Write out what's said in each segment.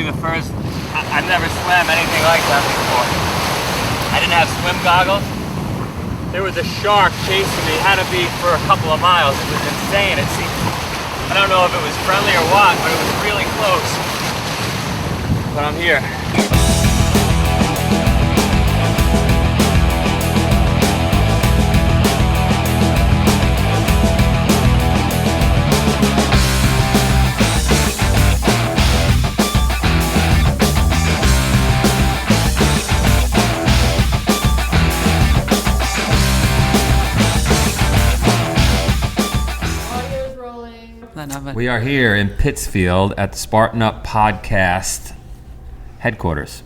the first, I've never swam anything like that before. I didn't have swim goggles. There was a shark chasing me. It had to be for a couple of miles. It was insane. It seemed, I don't know if it was friendly or what, but it was really close. But I'm here. We are here in Pittsfield at the Spartan Up podcast headquarters.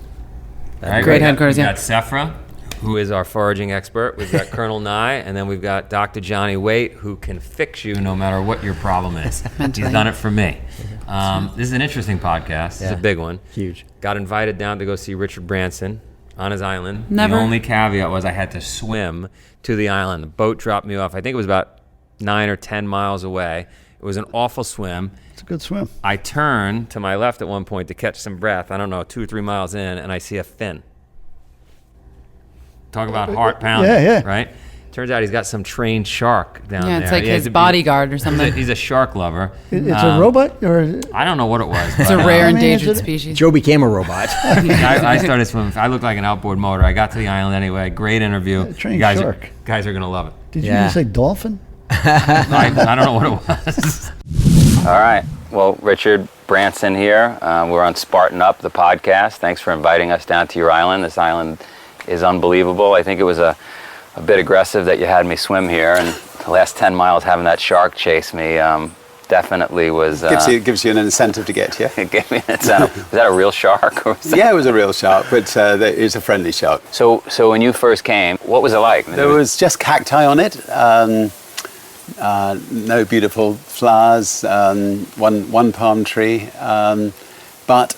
Right? Great headquarters, We've yeah. got Sephra, who is our foraging expert. We've got Colonel Nye, and then we've got Dr. Johnny Waite, who can fix you no matter what your problem is. He's done it for me. This is an interesting podcast. It's a big one. Huge. Got invited down to go see Richard Branson on his island. Never. The only caveat was I had to swim to the island. The boat dropped me off. I think it was about 9 or 10 miles away. It was an awful swim. It's a good swim. I turn to my left at one point to catch some breath. I don't know, 2 or 3 miles in, and I see a fin. Talk about heart pounding, yeah. right? Turns out he's got some trained shark down there. Yeah, it's like his bodyguard or something. He's a shark lover. It's a robot, or I don't know what it was. It's a rare endangered species. Joe became a robot. I started swimming. I looked like an outboard motor. I got to the island anyway. Great interview. Trained guys shark. Guys are going to love it. Did you just say dolphin? I don't know what it was. All right. Well, Richard Branson here. We're on Spartan Up, the podcast. Thanks for inviting us down to your island. This island is unbelievable. I think it was a bit aggressive that you had me swim here, and the last 10 miles having that shark chase me definitely was... gives you an incentive to get here. It gave me an incentive. Was that a real shark? Or was that... Yeah, it was a real shark, but it was a friendly shark. So when you first came, what was it like? There was just cacti on it. No beautiful flowers, one palm tree, but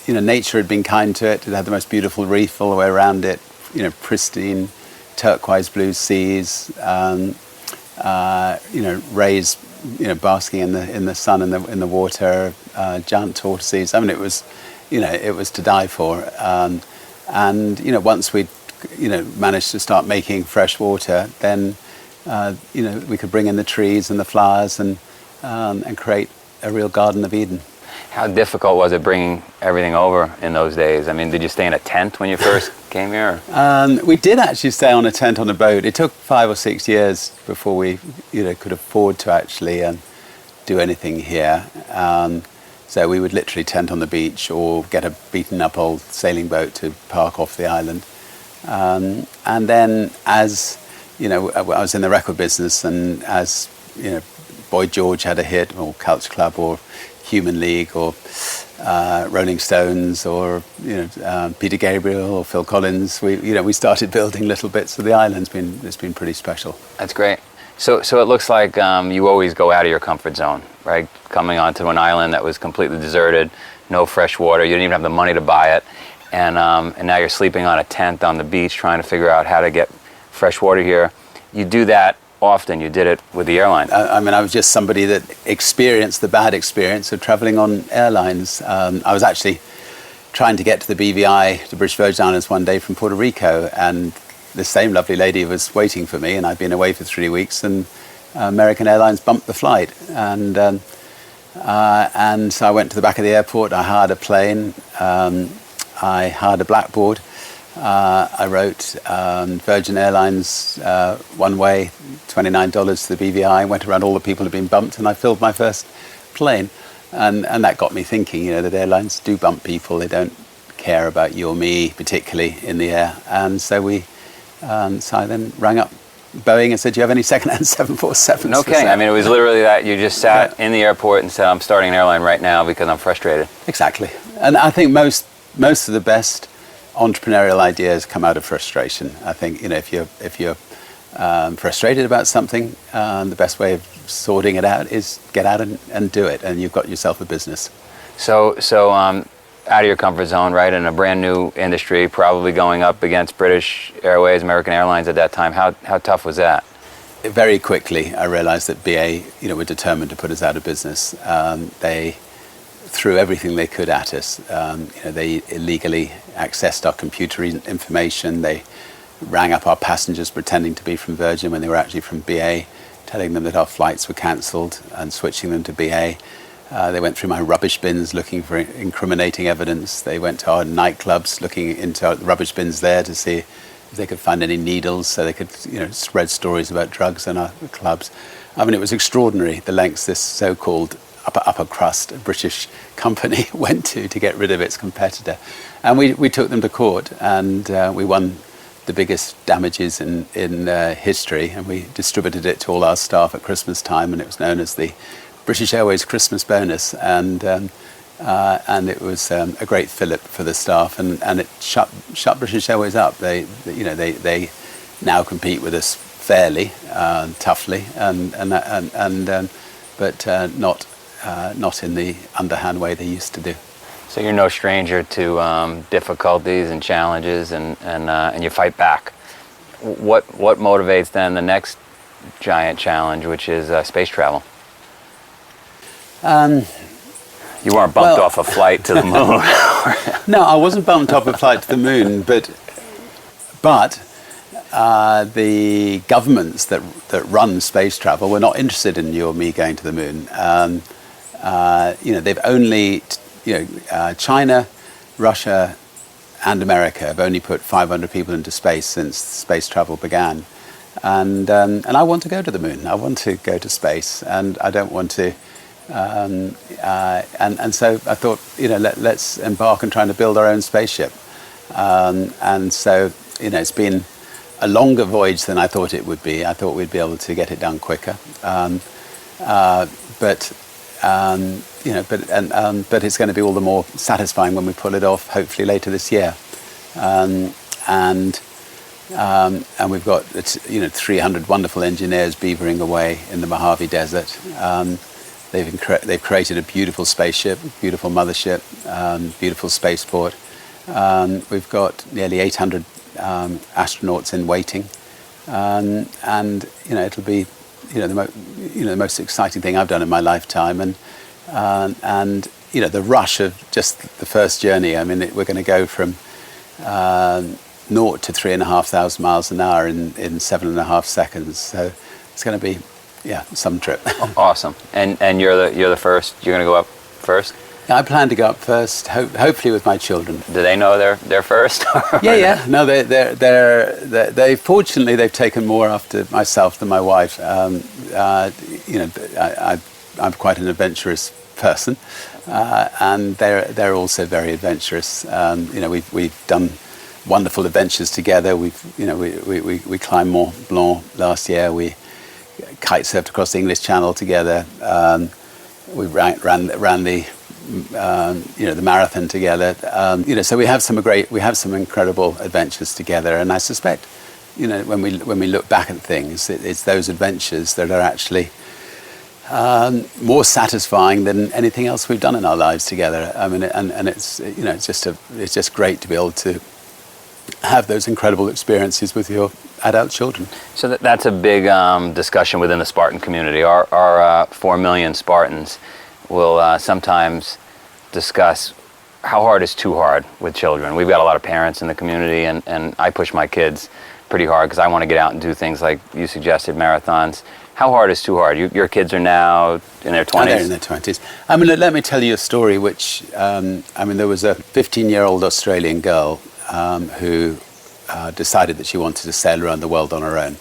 nature had been kind to it. It had the most beautiful reef all the way around it, pristine turquoise blue seas, rays, basking in the sun and in the water, giant tortoises. I mean, it was to die for. And once we managed to start making fresh water, then we could bring in the trees and the flowers and create a real Garden of Eden. How difficult was it bringing everything over in those days? I mean, did you stay in a tent when you first came here? We did actually stay on a tent on a boat. It took 5 or 6 years before we could afford to actually do anything here. So we would literally tent on the beach or get a beaten up old sailing boat to park off the island. And then as I was in the record business, and as Boy George had a hit, or Culture Club, or Human League, or Rolling Stones, or Peter Gabriel, or Phil Collins, we started building little bits of the island. It's been pretty special. That's great. So it looks like you always go out of your comfort zone, right? Coming onto an island that was completely deserted, no fresh water, you didn't even have the money to buy it, and now you're sleeping on a tent on the beach trying to figure out how to get fresh water here. You do that often. You did it with the airline. I was just somebody that experienced the bad experience of traveling on airlines. I was actually trying to get to the BVI, the British Virgin Islands, one day from Puerto Rico, and the same lovely lady was waiting for me, and I'd been away for 3 weeks, and American Airlines bumped the flight, and so I went to the back of the airport. I hired a plane. I hired a blackboard. I wrote Virgin Airlines one way, $29 to the BVI, went around all the people who'd been bumped, and I filled my first plane. And that got me thinking, that airlines do bump people. They don't care about you or me, particularly in the air. And so I then rang up Boeing and said, do you have any second-hand 747s? No kidding. I mean, it was literally that. You just sat in the airport and said, I'm starting an airline right now because I'm frustrated. Exactly. And I think most of the best entrepreneurial ideas come out of frustration. I think if you're frustrated about something, the best way of sorting it out is get out and do it, and you've got yourself a business. So out of your comfort zone, right? In a brand new industry, probably going up against British Airways, American Airlines at that time. How tough was that? Very quickly, I realized that BA, were determined to put us out of business. threw everything they could at us. They illegally accessed our computer information. They rang up our passengers pretending to be from Virgin when they were actually from BA, telling them that our flights were cancelled and switching them to BA. They went through my rubbish bins looking for incriminating evidence. They went to our nightclubs looking into the rubbish bins there to see if they could find any needles so they could spread stories about drugs in our clubs. I mean, it was extraordinary the lengths this so-called upper crust British company went to get rid of its competitor. And we took them to court, and we won the biggest damages in history, and we distributed it to all our staff at Christmas time, and it was known as the British Airways Christmas bonus, and it was a great fillip for the staff, and it shut British Airways up. They now compete with us fairly, toughly, but not in the underhand way they used to do. So you're no stranger to difficulties and challenges, and you fight back. What motivates then the next giant challenge, which is space travel? You weren't bumped off a flight to the moon. No, I wasn't bumped off a flight to the moon, but the governments that run space travel were not interested in you or me going to the moon. They've only, China, Russia, and America have only put 500 people into space since space travel began, and I want to go to the moon. I want to go to space, and I don't want to. And so I thought, let's embark on trying to build our own spaceship. And so, it's been a longer voyage than I thought it would be. I thought we'd be able to get it done quicker. But it's going to be all the more satisfying when we pull it off, hopefully later this year. And we've got 300 wonderful engineers beavering away in the Mojave Desert. They've created a beautiful spaceship, beautiful mothership, beautiful spaceport. We've got nearly 800 astronauts in waiting, and it'll be the most exciting thing I've done in my lifetime. And the rush of just the first journey. I mean, we're going to go from 0 to 3,500 miles an hour in 7.5 seconds. So it's going to be some trip. Awesome. And you're the first. You're going to go up first. I plan to go up first, hopefully with my children. Do they know they're first? Yeah. No, they fortunately they've taken more after myself than my wife. I'm quite an adventurous person, and they're also very adventurous. We've done wonderful adventures together. We climbed Mont Blanc last year. We kite surfed across the English Channel together. We ran the marathon together. So we have some incredible adventures together. And I suspect, when we look back at things, it's those adventures that are actually more satisfying than anything else we've done in our lives together. I mean, and it's just great to be able to have those incredible experiences with your adult children. So that's a big discussion within the Spartan community. Our 4 million Spartans will sometimes discuss how hard is too hard with children. We've got a lot of parents in the community, and I push my kids pretty hard because I want to get out and do things like you suggested, marathons. How hard is too hard? Your kids are now in their 20s? They're in their 20s. I mean, let me tell you a story which, there was a 15-year-old Australian girl who decided that she wanted to sail around the world on her own.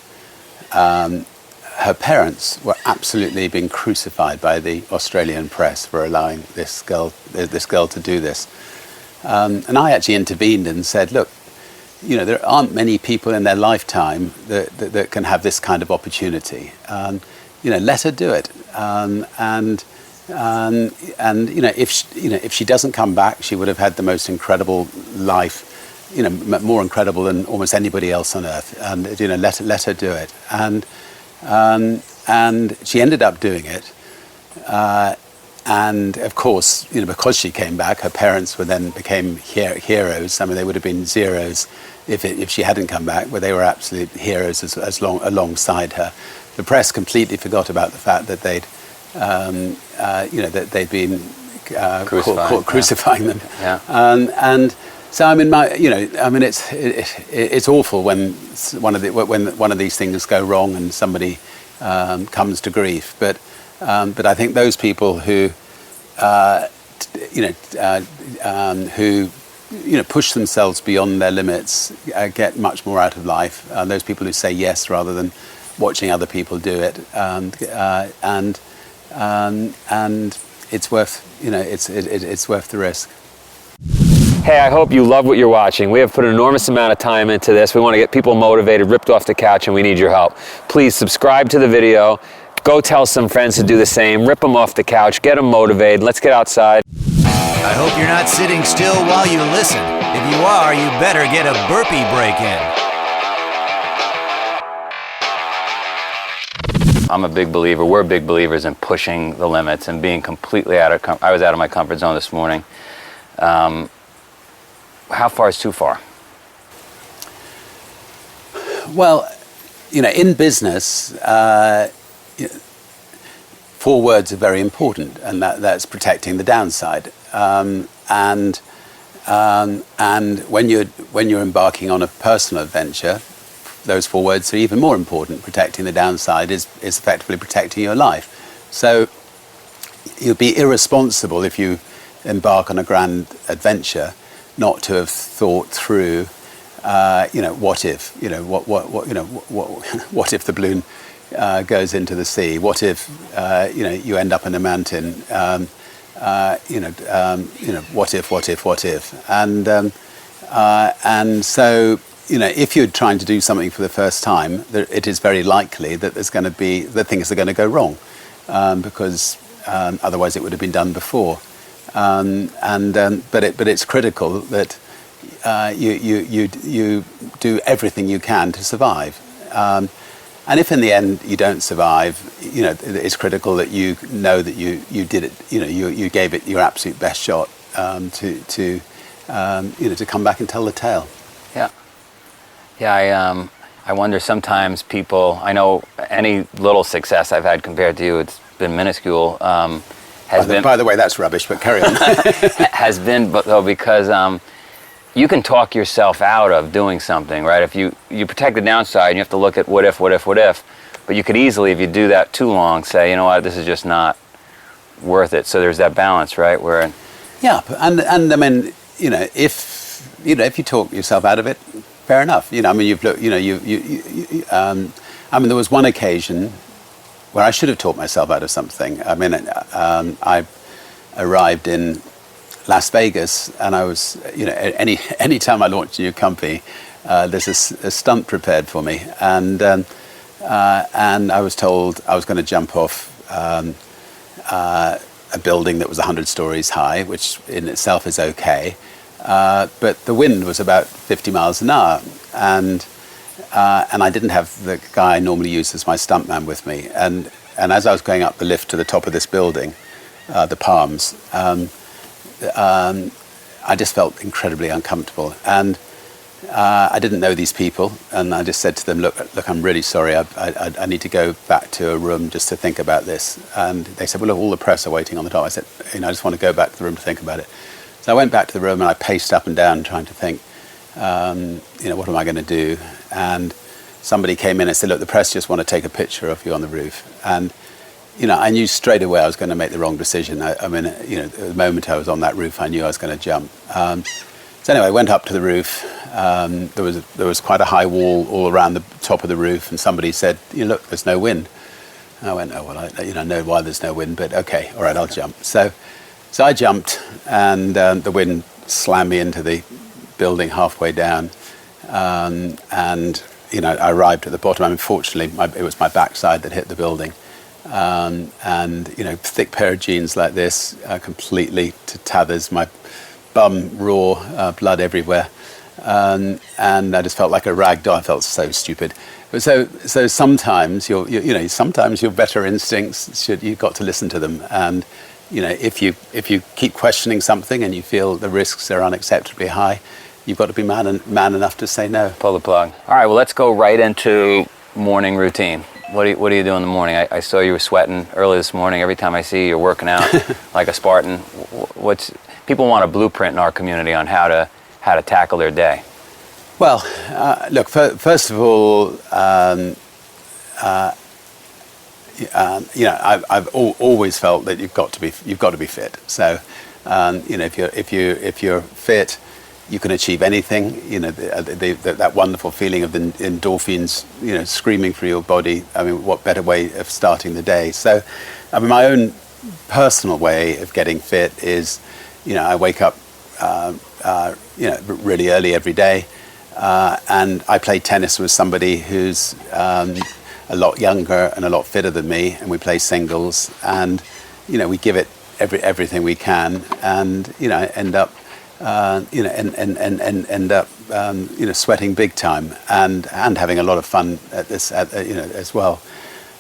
Her parents were absolutely being crucified by the Australian press for allowing this girl to do this. And I actually intervened and said, look, there aren't many people in their lifetime that can have this kind of opportunity. Let her do it. If she doesn't come back, she would have had the most incredible life, more incredible than almost anybody else on earth. And let her do it. And she ended up doing it. And of course, because she came back, her parents became heroes. I mean, they would have been zeros if she hadn't come back, but they were absolute heroes alongside her. The press completely forgot about the fact that they'd been crucifying them. Yeah. And so I mean, it's awful when one of these things go wrong and somebody comes to grief. But I think those people who push themselves beyond their limits get much more out of life. Those people who say yes rather than watching other people do it, and it's worth it's worth the risk. Hey, I hope you love what you're watching. We have put an enormous amount of time into this. We want to get people motivated, ripped off the couch, and we need your help. Please subscribe to the video. Go tell some friends to do the same. Rip them off the couch. Get them motivated. Let's get outside. I hope you're not sitting still while you listen. If you are, you better get a burpee break in. I'm a big believer. We're big believers in pushing the limits and being completely I was out of my comfort zone this morning. How far is too far? Well, in business, 4 words are very important, and that's protecting the downside. And when you're embarking on a personal adventure, those 4 words are even more important. Protecting the downside is effectively protecting your life. So you'd be irresponsible if you embark on a grand adventure not to have thought through, what if, what if the balloon goes into the sea? What if, you end up in a mountain? What if? And so, if you're trying to do something for the first time, it is very likely that things are going to go wrong, because otherwise it would have been done before. But it's critical that you do everything you can to survive. And if in the end you don't survive, it's critical that you know that you did it. You gave it your absolute best shot to come back and tell the tale. Yeah. I wonder sometimes people. I know any little success I've had compared to you, it's been minuscule. By the way, that's rubbish. But carry on. Has been, but though, because you can talk yourself out of doing something, right? If you protect the downside, you have to look at what if. But you could easily, if you do that too long, say, you know what, this is just not worth it. So there's that balance, right? Where and I mean, if you talk yourself out of it, fair enough. There was one occasion where I should have talked myself out of something. I mean, I arrived in Las Vegas, and I was, any time I launch a new company, there's a stunt prepared for me, and I was told I was going to jump off a building that was 100 stories high, which in itself is okay, but the wind was about 50 miles an hour, and I didn't have the guy I normally use as my stuntman with me, and as I was going up the lift to the top of this building, the Palms, I just felt incredibly uncomfortable, and I didn't know these people, and I just said to them, look, I'm really sorry, I need to go back to a room just to think about this. And they said, well, look, all the press are waiting on the top. I said, I just want to go back to the room to think about it. So I went back to the room and I paced up and down trying to think, what am I going to do? And somebody came in and said, look, the press just want to take a picture of you on the roof. And I knew straight away I was going to make the wrong decision. The moment I was on that roof, I knew I was going to jump. So anyway, I went up to the roof. There was quite a high wall all around the top of the roof, and somebody said, look, there's no wind. And I went, oh, well, I know why there's no wind, but okay, all right, I'll jump. So I jumped, and the wind slammed me into the building halfway down. I arrived at the bottom. I mean, fortunately, it was my backside that hit the building. Thick pair of jeans like this, completely to tatters, my bum raw, blood everywhere, and I just felt like a rag doll. I felt so stupid. But so sometimes sometimes your better instincts you've got to listen to them. And if you keep questioning something and you feel the risks are unacceptably high, you've got to be man enough to say no. Pull the plug. All right, well, let's go right into morning routine. What do you do in the morning? I saw you were sweating early this morning. Every time I see you, you're working out like a Spartan. People want a blueprint in our community on how to tackle their day. Well, look. First of all, I've always felt that you've got to be fit. So, if you're fit, you can achieve anything. That wonderful feeling of the endorphins, screaming through your body. I mean, what better way of starting the day? So, I mean, my own personal way of getting fit is, I wake up, really early every day, and I play tennis with somebody who's a lot younger and a lot fitter than me, and we play singles, and we give it everything we can, and end up sweating big time, and having a lot of fun at this as well.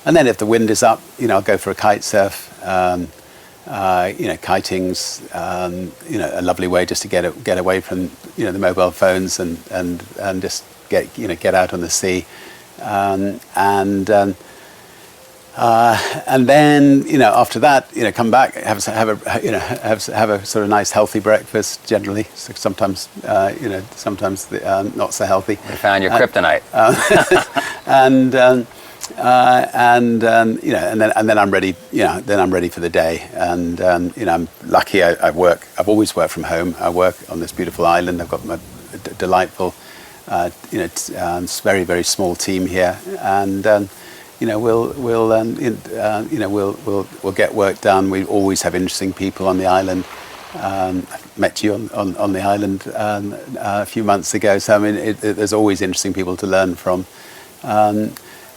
And then if the wind is up, I'll go for a kite surf. Kiting's a lovely way just to get away from the mobile phones and just get out on the sea. And then after that come back, have a sort of nice healthy breakfast generally. So sometimes not so healthy. You found your kryptonite. And then I'm ready. Then I'm ready for the day. And I'm lucky. I've always worked from home. I work on this beautiful island. I've got my delightful, very very small team here, and we'll get work done. We always have interesting people on the island. I met you on the island a few months ago. So I mean, there's always interesting people to learn from.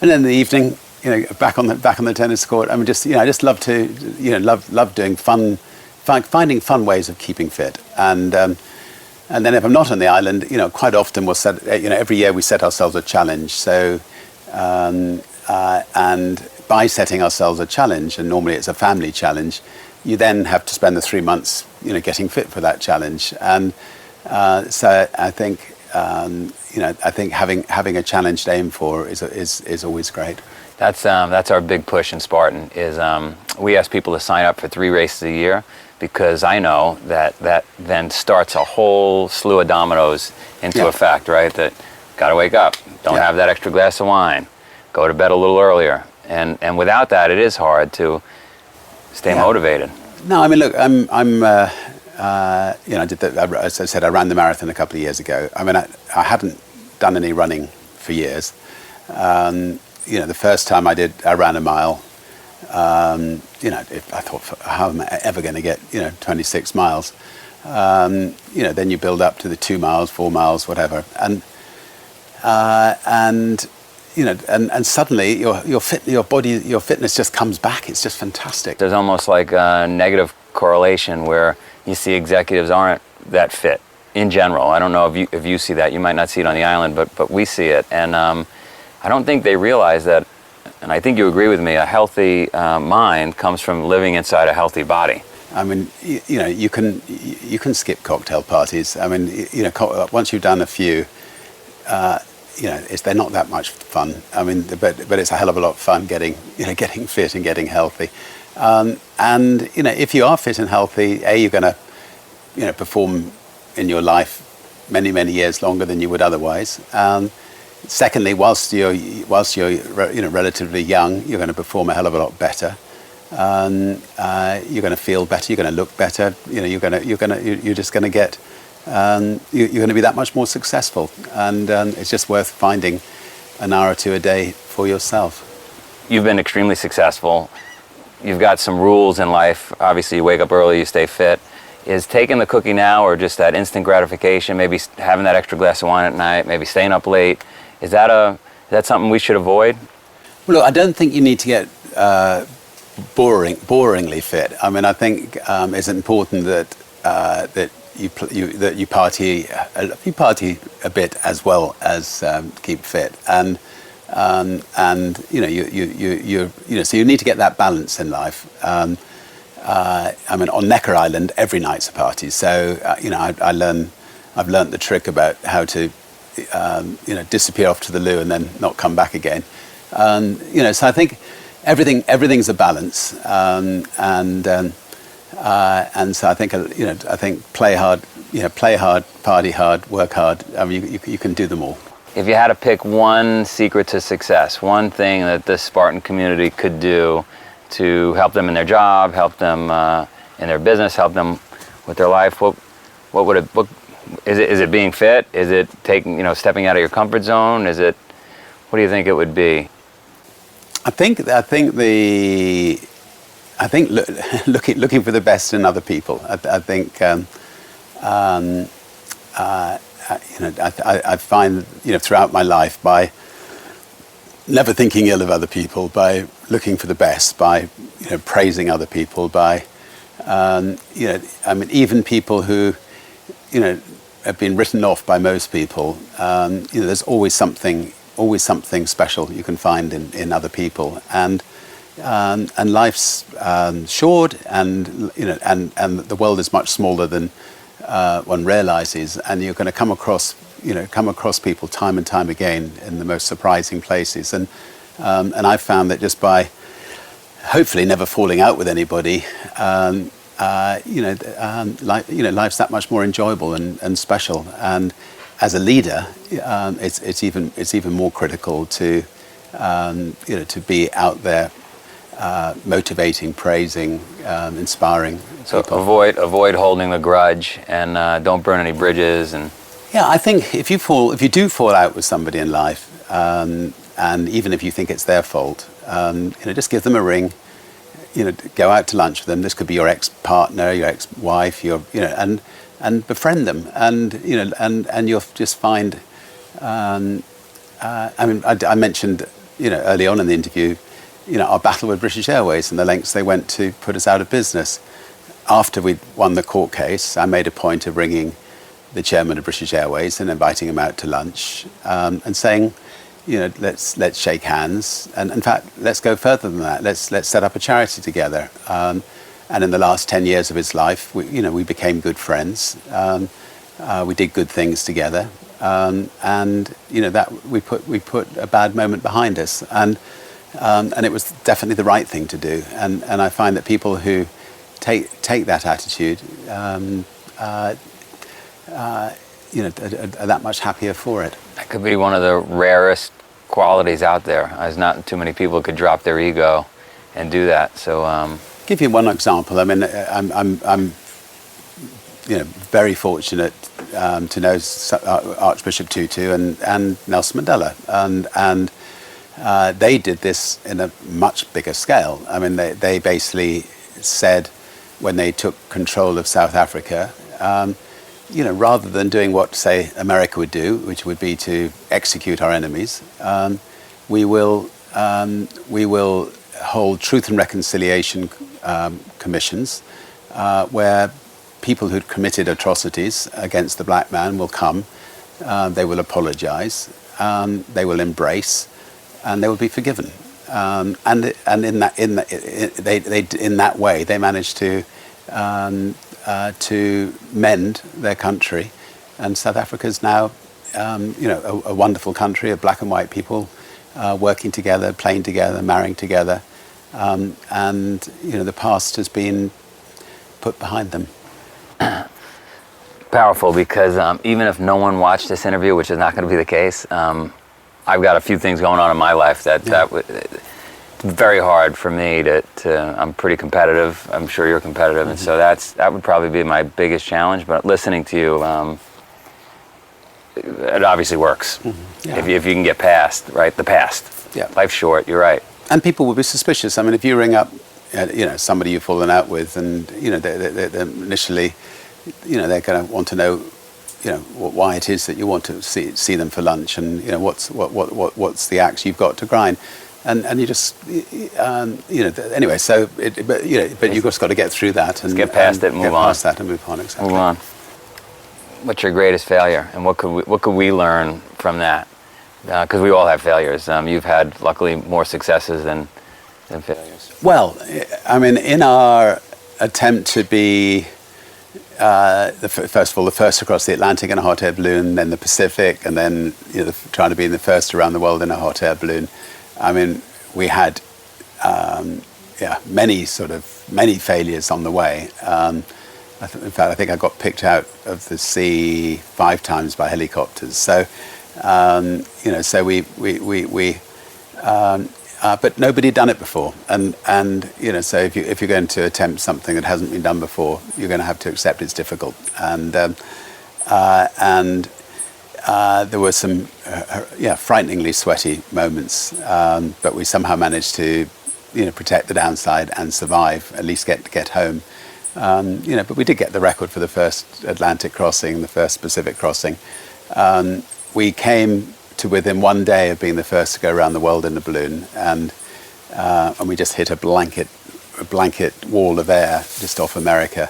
And then in the evening, back on the tennis court. I mean, I just love to, love doing finding fun ways of keeping fit. And then if I'm not on the island, quite often we'll set, every year we set ourselves a challenge. So, and by setting ourselves a challenge, and normally it's a family challenge, you then have to spend the 3 months, getting fit for that challenge. And so I think, having a challenge to aim for is always great. That's our big push in Spartan. Is we ask people to sign up for 3 races a year, because I know that then starts a whole slew of dominoes into effect, right? That got to wake up, don't have that extra glass of wine, go to bed a little earlier, and without that, it is hard to stay motivated. No, I mean, look, I did as I said, I ran the marathon a couple of years ago. I mean, I hadn't done any running for years. The first time I ran a mile. I thought, how am I ever going to get 26 miles? Then you build up to the 2 miles, 4 miles, whatever, and suddenly your body, your fitness just comes back. It's just fantastic. There's almost like a negative correlation where you see executives aren't that fit in general. I don't know if you see that. You might not see it on the island, but we see it, and I don't think they realize that. And I think you agree with me. A healthy mind comes from living inside a healthy body. I mean, you can skip cocktail parties. I mean, once you've done a few, they're not that much fun. I mean, but it's a hell of a lot of fun getting fit and getting healthy. And if you are fit and healthy, you're going to perform in your life many years longer than you would otherwise. Secondly, whilst you're relatively young, you're going to perform a hell of a lot better. You're going to feel better. You're going to look better. You're just going to get. You're going to be that much more successful, and it's just worth finding an hour or two a day for yourself. You've been extremely successful. You've got some rules in life. Obviously, you wake up early, you stay fit. Is taking the cookie now, or just that instant gratification, maybe having that extra glass of wine at night, maybe staying up late, is that something we should avoid? Well, look, I don't think you need to get boringly fit. I mean, I think it's important that you party a bit as well as keep fit, and so you need to get that balance in life. I mean, on Necker Island, every night's a party. So I've learned the trick about how to disappear off to the loo and then not come back again. So I think everything's a balance, and so I think play hard, party hard, work hard. I mean, you can do them all. If you had to pick one secret to success, one thing that the Spartan community could do to help them in their job, help them in their business, help them with their life, what would it? Is it being fit? Is it stepping out of your comfort zone? What do you think it would be? I think looking for the best in other people. I find throughout my life, by never thinking ill of other people, by looking for the best, by praising other people, by even people who have been written off by most people. There's always something special you can find in other people, and life's short, and the world is much smaller than one realizes, and you're going to come across people time and time again in the most surprising places, and I've found that just by hopefully never falling out with anybody, life's that much more enjoyable and special. And as a leader, it's even more critical to be out there, motivating, praising, inspiring. So people. avoid holding the grudge, and don't burn any bridges. And yeah, I think if you do fall out with somebody in life, and even if you think it's their fault, just give them a ring. Go out to lunch with them. This could be your ex-partner, your ex-wife, and befriend them, and you'll just find. I mentioned early on in the interview, our battle with British Airways and the lengths they went to put us out of business. After we'd won the court case, I made a point of ringing the chairman of British Airways and inviting him out to lunch, and saying, let's shake hands, and in fact, let's go further than that. Let's set up a charity together. And in the last 10 years of his life, we became good friends. We did good things together, and that we put a bad moment behind us, and it was definitely the right thing to do. And I find that people who take that attitude, are that much happier for it. that could be one of the rarest qualities out there, as not too many people could drop their ego and do that. So give you one example. I mean, I'm very fortunate to know Archbishop Tutu and Nelson Mandela, and they did this in a much bigger scale. I mean, they basically said when they took control of South Africa, rather than doing what, say, America would do, which would be to execute our enemies, we will hold truth and reconciliation commissions where people who'd committed atrocities against the black man will come, they will apologize, they will embrace, and they will be forgiven. And in that way, they managed to mend their country, and South Africa is now, a wonderful country of black and white people working together, playing together, marrying together, and the past has been put behind them. powerful, because even if no one watched this interview, which is not going to be the case, I've got a few things going on in my life that it's very hard for me to I'm pretty competitive. I'm sure you're competitive, and so that would probably be my biggest challenge. But listening to you, it obviously works. If you can get past the past. Yeah. Life's short. You're right. And people will be suspicious. I mean, if you ring up, somebody you've fallen out with, and they're initially, they're going to want to know, why it is that you want to see them for lunch, and what's the axe you've got to grind, and you just, anyway. So, but you've just got to get through that and get past it, and move on. Past that and move on. Exactly. Move on. What's your greatest failure, and what could we learn from that? Because we all have failures. You've had, luckily, more successes than failures. Well, I mean, in our attempt to be, first of all, the first across the Atlantic in a hot air balloon, then the Pacific, and then trying to be the first around the world in a hot air balloon, I mean, we had many failures on the way. In fact, I think I got picked out of the sea 5 times by helicopters. So, but nobody had done it before, and so if you're going to attempt something that hasn't been done before, you're going to have to accept it's difficult. And there were some frighteningly sweaty moments, but we somehow managed to protect the downside and survive, at least get home. But we did get the record for the first Atlantic crossing, the first Pacific crossing. We came to within 1 day of being the first to go around the world in a balloon, and we just hit a blanket wall of air just off America,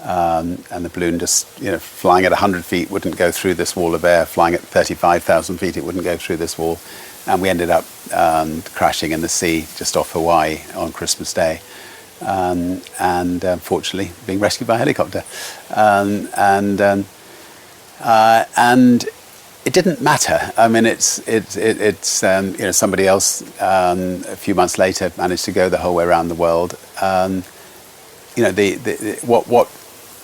and the balloon just flying at 100 feet wouldn't go through this wall of air. Flying at 35,000 feet, it wouldn't go through this wall, and we ended up crashing in the sea just off Hawaii on Christmas Day, and fortunately being rescued by a helicopter, and it didn't matter. I mean, it's somebody else a few months later managed to go the whole way around the world.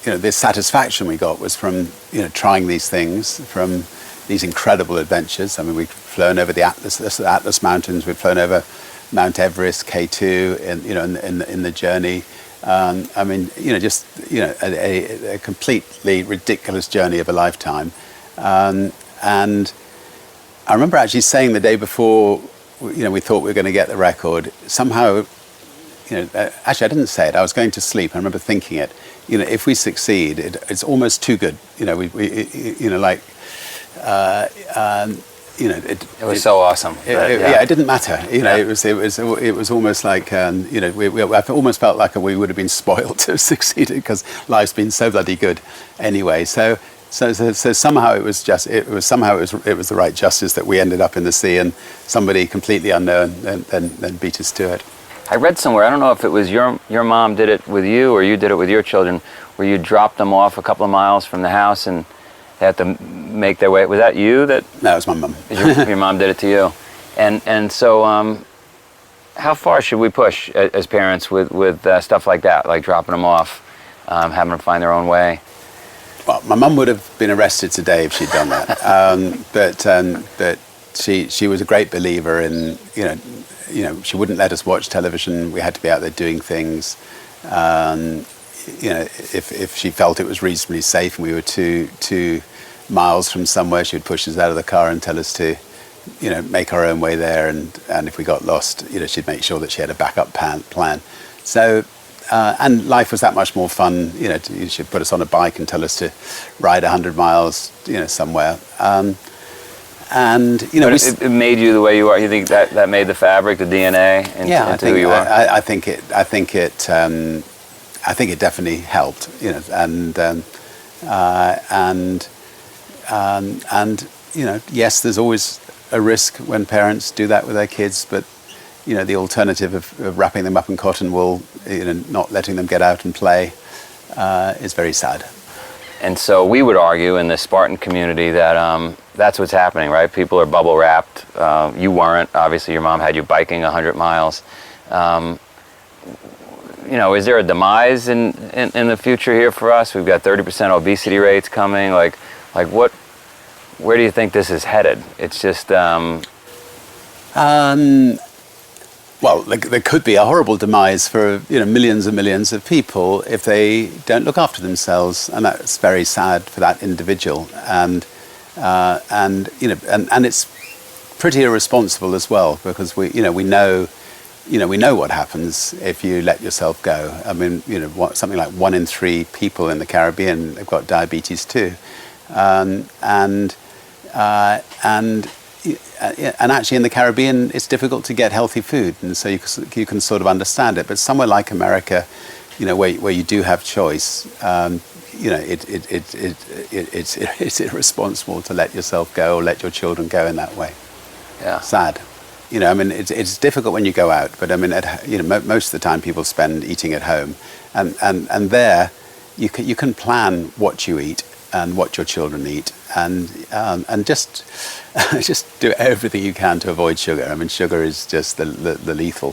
The satisfaction we got was from trying these things, from these incredible adventures. I mean, we'd flown over the Atlas Mountains, we'd flown over Mount Everest, K2, in the journey. A completely ridiculous journey of a lifetime. And I remember actually saying the day before, we thought we were going to get the record. Somehow, actually I didn't say it. I was going to sleep. I remember thinking it. If we succeed, it's almost too good. It was so awesome. It didn't matter. It was almost like I almost felt like we would have been spoiled to have succeeded, because life's been so bloody good anyway. So somehow it was the right justice that we ended up in the sea, and somebody completely unknown then beat us to it. I read somewhere, I don't know if it was your mom did it with you or you did it with your children, where you dropped them off a couple of miles from the house and they had to make their way. Was that you? No, it was my mum. Your mom did it to you. And so how far should we push as parents with stuff like that, like dropping them off, having them find their own way? Well, my mum would have been arrested today if she'd done that. But she was a great believer in, she wouldn't let us watch television. We had to be out there doing things. If she felt it was reasonably safe and we were two miles from somewhere, she would push us out of the car and tell us to, make our own way there. And if we got lost, she'd make sure that she had a backup plan. So, and life was that much more fun. She'd put us on a bike and tell us to ride 100 miles, somewhere. It made you the way you are. You think that made the fabric, the DNA, into who you are? I think it definitely helped. Yes, there's always a risk when parents do that with their kids, but the alternative of wrapping them up in cotton wool, not letting them get out and play, is very sad. And so we would argue in the Spartan community that that's what's happening, right? People are bubble wrapped. You weren't. Obviously, your mom had you biking 100 miles. Is there a demise in the future here for us? We've got 30% obesity rates coming. Like what? Where do you think this is headed? It's just. Well, there could be a horrible demise for millions and millions of people if they don't look after themselves, and that's very sad for that individual. And it's pretty irresponsible as well, because we know what happens if you let yourself go. I mean, something like 1 in 3 people in the Caribbean have got diabetes too, and actually in the Caribbean it's difficult to get healthy food, and so you can sort of understand it. But somewhere like America, where you do have choice, it's irresponsible to let yourself go or let your children go in that way. Yeah, sad. It's difficult when you go out, but most of the time people spend eating at home, and there you can plan what you eat, and what your children eat, and just just do everything you can to avoid sugar. I mean, sugar is just the lethal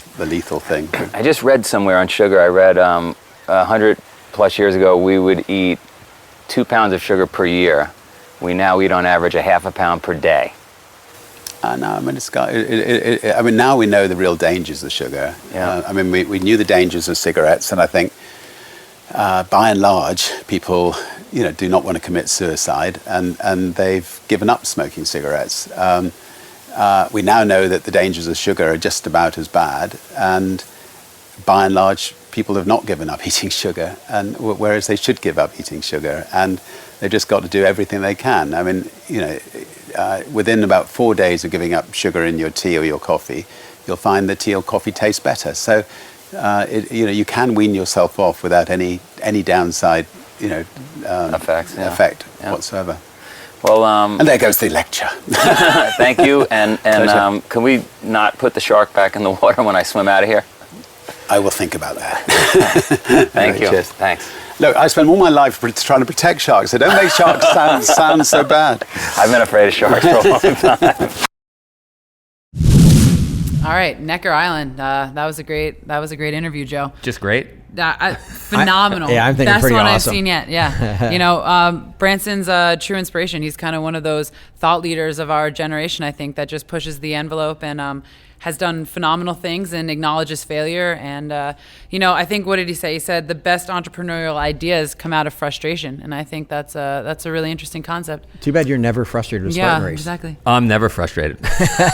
thing. I just read somewhere on sugar. I read 100 plus years ago we would eat 2 pounds of sugar per year. We now eat on average a half a pound per day. No, I mean, I mean, now we know the real dangers of sugar. Yeah. I mean, we knew the dangers of cigarettes, and I think by and large, people, do not want to commit suicide, and they've given up smoking cigarettes. We now know that the dangers of sugar are just about as bad, and by and large, people have not given up eating sugar, and whereas they should give up eating sugar, and they've just got to do everything they can. I mean, within about 4 days of giving up sugar in your tea or your coffee, you'll find that tea or coffee tastes better. So, you can wean yourself off without any downside, Effect whatsoever. Well, And there goes the lecture. thank you. And can we not put the shark back in the water when I swim out of here? I will think about that. Thank you. Cheers. Thanks. Look, I spent all my life trying to protect sharks, so don't make sharks sound so bad. I've been afraid of sharks for a long time. All right, Necker Island. That was a great interview, Joe. Just great. Phenomenal. I'm thinking Best pretty one I've awesome. seen yet. Yeah. Branson's a true inspiration. He's kind of one of those thought leaders of our generation, I think, that just pushes the envelope and has done phenomenal things and acknowledges failure. And, I think, what did he say? He said the best entrepreneurial ideas come out of frustration. And I think that's a really interesting concept. Too bad you're never frustrated with Spartan Yeah, race. exactly. I'm never frustrated.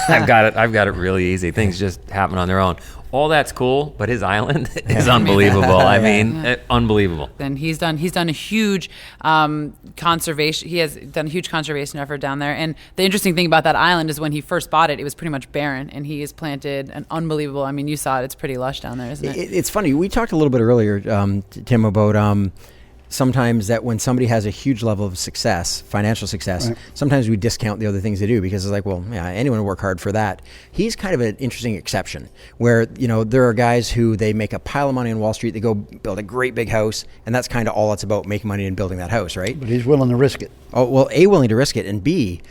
I've got it really easy. Things just happen on their own. All that's cool, but his island is unbelievable. I mean, unbelievable. And he's done a huge conservation. He has done a huge conservation effort down there. And the interesting thing about that island is when he first bought it, it was pretty much barren, and he has planted an unbelievable. I mean, you saw it; it's pretty lush down there, isn't it? It's funny. We talked a little bit earlier, Tim, about sometimes that when somebody has a huge level of success, financial success, right, sometimes we discount the other things they do because it's like, well, yeah, anyone would work hard for that. He's kind of an interesting exception where, there are guys who they make a pile of money on Wall Street, they go build a great big house, and that's kind of all it's about, making money and building that house, right? But he's willing to risk it. Oh, well, A, willing to risk it, and B,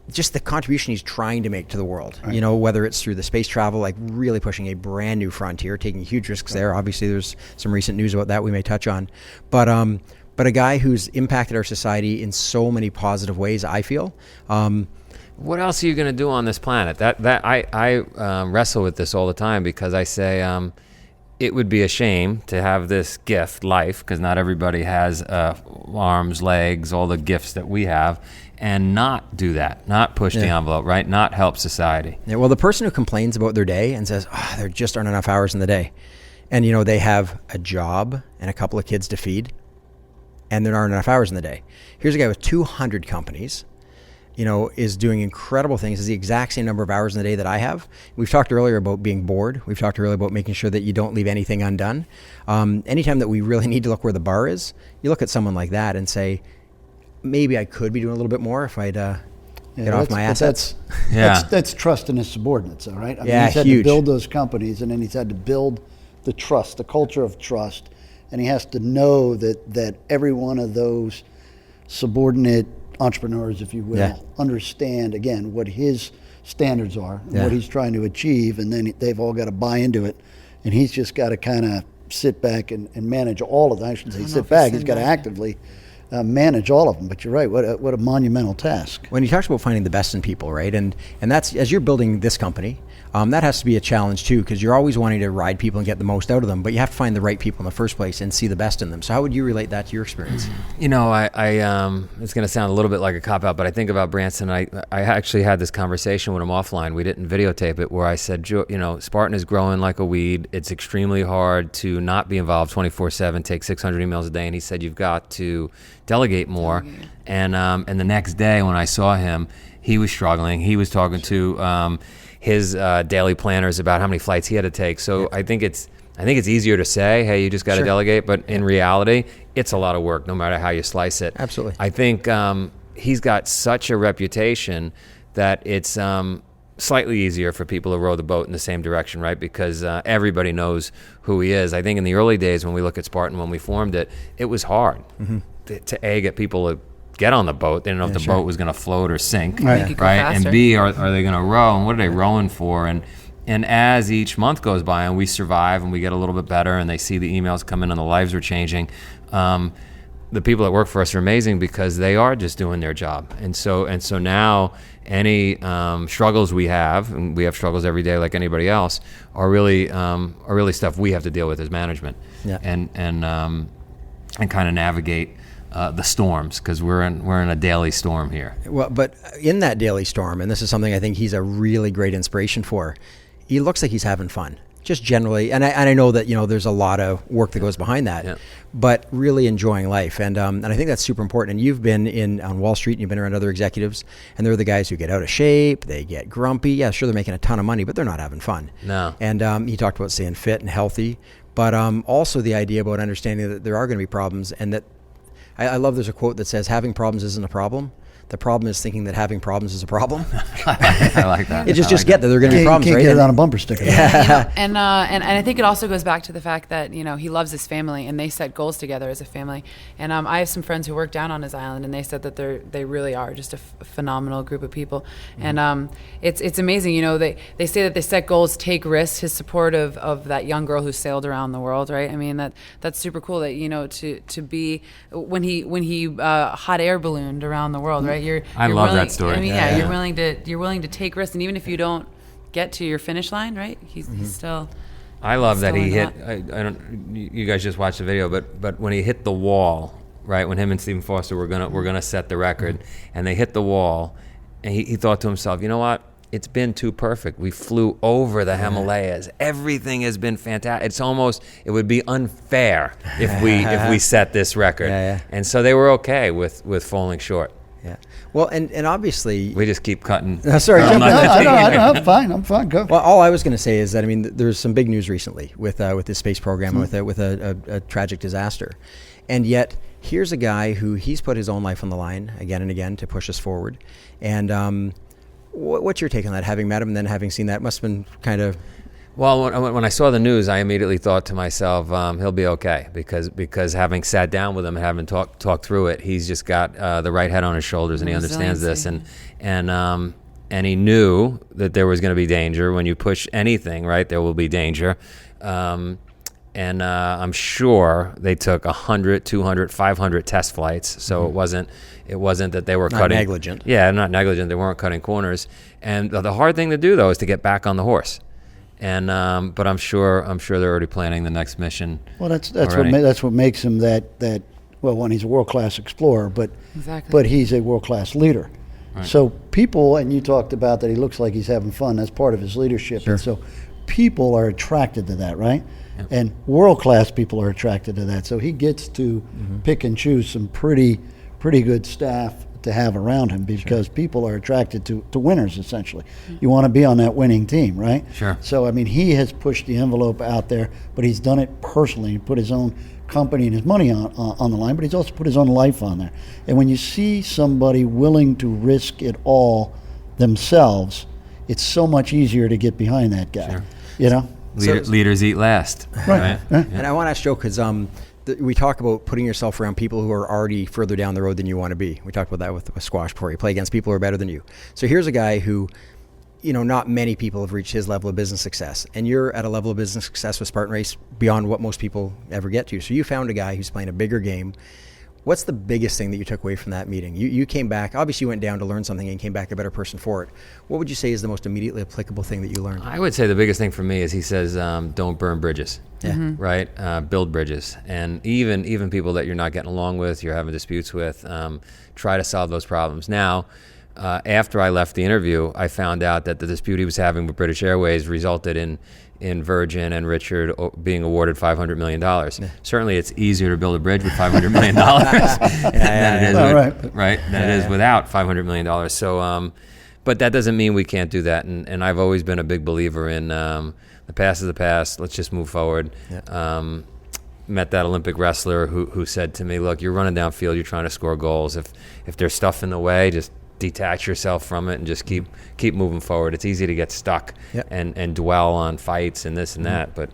just the contribution he's trying to make to the world, right, whether it's through the space travel, like really pushing a brand new frontier, taking huge risks there. Obviously, there's some recent news about that we may touch on. But a guy who's impacted our society in so many positive ways, I feel. What else are you going to do on this planet? That I wrestle with this all the time because I say it would be a shame to have this gift, life, because not everybody has arms, legs, all the gifts that we have, and not do that, not push the envelope, right? Not help society. Yeah, well, the person who complains about their day and says, there just aren't enough hours in the day, and they have a job and a couple of kids to feed, and there aren't enough hours in the day. Here's a guy with 200 companies, is doing incredible things. It's the exact same number of hours in the day that I have. We've talked earlier about being bored. We've talked earlier about making sure that you don't leave anything undone. Anytime that we really need to look where the bar is, you look at someone like that and say, maybe I could be doing a little bit more if I'd get off my assets. That's trust in his subordinates, all right? I mean, Yeah, he's had huge. to build those companies, and then he's had to build the trust, the culture of trust, and he has to know that every one of those subordinate entrepreneurs, if you will, understand, again, what his standards are and what he's trying to achieve, and then they've all got to buy into it, and he's just got to kind of sit back and manage all of them. I shouldn't say sit back, he's got to actively manage all of them. But you're right, what a monumental task. When he talks about finding the best in people, right? And that's, as you're building this company, that has to be a challenge too, because you're always wanting to ride people and get the most out of them, but you have to find the right people in the first place and see the best in them. So how would you relate that to your experience? I it's going to sound a little bit like a cop-out, but I think about Branson. I actually had this conversation with him offline. We didn't videotape it, where I said, Spartan is growing like a weed. It's extremely hard to not be involved 24/7, take 600 emails a day. And he said, you've got to delegate more. And the next day when I saw him, he was struggling. He was talking to his daily planners about how many flights he had to take. So I think it's easier to say, hey, you just got to delegate, but in reality, it's a lot of work, no matter how you slice it. Absolutely. I think he's got such a reputation that it's slightly easier for people to row the boat in the same direction, right? Because everybody knows who he is. I think in the early days when we look at Spartan, when we formed it, it was hard to get people to get on the boat. They didn't know if the boat was going to float or sink, Make it go right? faster. And B, are they going to row? And what are they rowing for? And as each month goes by and we survive and we get a little bit better and they see the emails come in and the lives are changing, the people that work for us are amazing because they are just doing their job. And so now any struggles we have, and we have struggles every day like anybody else, are really stuff we have to deal with as management. Yeah. And kind of navigate the storms, because we're in a daily storm here. Well, but in that daily storm, and this is something I think he's a really great inspiration for, he looks like he's having fun, just generally. And I know that, there's a lot of work that goes behind that, but really enjoying life. And I think that's super important. And you've been on Wall Street and you've been around other executives, and they're the guys who get out of shape, they get grumpy. Yeah, sure, they're making a ton of money, but they're not having fun. No. And he talked about staying fit and healthy, but also the idea about understanding that there are going to be problems, and that I love there's a quote that says, having problems isn't a problem. The problem is thinking that having problems is a problem. I like that. It just get that there are going to be problems, can't right? get it on a bumper sticker. And I think it also goes back to the fact that he loves his family and they set goals together as a family. And I have some friends who work down on his island, and they said that they really are just a phenomenal group of people. And it's amazing. They say that they set goals, take risks. His support of that young girl who sailed around the world, right? I mean that's super cool. That to be when he hot air ballooned around the world, right? I love willing, that story. I mean, you're willing to take risks, and even if you don't get to your finish line, right? He's still. I love that he still hit. in I don't. You guys just watched the video, but when he hit the wall, right? When him and Stephen Foster were gonna set the record, and they hit the wall, and he thought to himself, you know what? It's been too perfect. We flew over the Himalayas. Everything has been fantastic. It would be unfair if we set this record. And so they were okay with falling short. Yeah. Well, and obviously we just keep cutting. Sorry, jump in. I'm fine. Go. Well, all I was going to say is that there's some big news recently with this space program, with a tragic disaster, and yet here's a guy who he's put his own life on the line again and again to push us forward. And what's your take on that? Having met him and then having seen that, must have been kind of. Well, when I saw the news, I immediately thought to myself, he'll be okay, because having sat down with him and having talked through it, he's just got the right head on his shoulders, and he understands this, and he knew that there was going to be danger. When you push anything, right, there will be danger, and I'm sure they took 100, 200, 500 test flights, so it wasn't that they were Not cutting negligent. Yeah, not negligent. They weren't cutting corners, and the hard thing to do though is to get back on the horse. And but I'm sure they're already planning the next mission. Well, that's what makes him that. Well, one, he's a world-class explorer, but he's a world-class leader. Right. So people, and you talked about that he looks like he's having fun. That's part of his leadership. Sure. And so people are attracted to that, right? Yep. And world-class people are attracted to that. So he gets to pick and choose some pretty good staff to have around him, because people are attracted to winners, essentially. You want to be on that winning team, right? Sure. So, he has pushed the envelope out there, but he's done it personally. He put his own company and his money on the line, but he's also put his own life on there. And when you see somebody willing to risk it all themselves, it's so much easier to get behind that guy. Sure. Leaders eat last. Right. And I want to ask Joe, because we talk about putting yourself around people who are already further down the road than you want to be. We talked about that with squash before. You play against people who are better than you. So here's a guy who, not many people have reached his level of business success. And you're at a level of business success with Spartan Race beyond what most people ever get to. So you found a guy who's playing a bigger game. What's the biggest thing that you took away from that meeting? You came back, obviously you went down to learn something and came back a better person for it. What would you say is the most immediately applicable thing that you learned? I would say the biggest thing for me is he says, don't burn bridges. Yeah. Right? Build bridges. And even people that you're not getting along with, you're having disputes with, try to solve those problems. Now, after I left the interview, I found out that the dispute he was having with British Airways resulted in Virgin and Richard being awarded $500 million. Yeah. Certainly, it's easier to build a bridge with $500 million than it is without $500 million. So, but that doesn't mean we can't do that. And I've always been a big believer in the past is the past. Let's just move forward. Yeah. Met that Olympic wrestler who said to me, "Look, you're running downfield. You're trying to score goals. If there's stuff in the way, just detach yourself from it and just keep moving forward. It's easy to get stuck and dwell on fights and this and that, but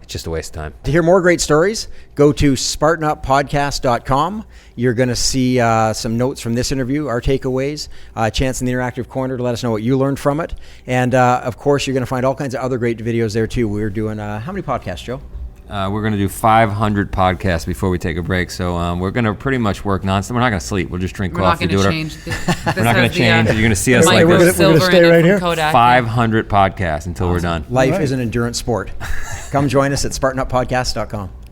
it's just a waste of time. To hear more great stories, go to SpartanUpPodcast.com. You're going to see some notes from this interview, our takeaways, a chance in the interactive corner to let us know what you learned from it. And, of course, you're going to find all kinds of other great videos there, too. We're doing, how many podcasts, Joe? We're going to do 500 podcasts before we take a break. So we're going to pretty much work nonstop. We're not going to sleep. We'll just drink We're not coffee. going to Do change. We're not going to change. You're going to see us like we're this. gonna stay right here? 500 podcasts until we're done. Life is an endurance sport. Come join us at SpartanUpPodcast.com.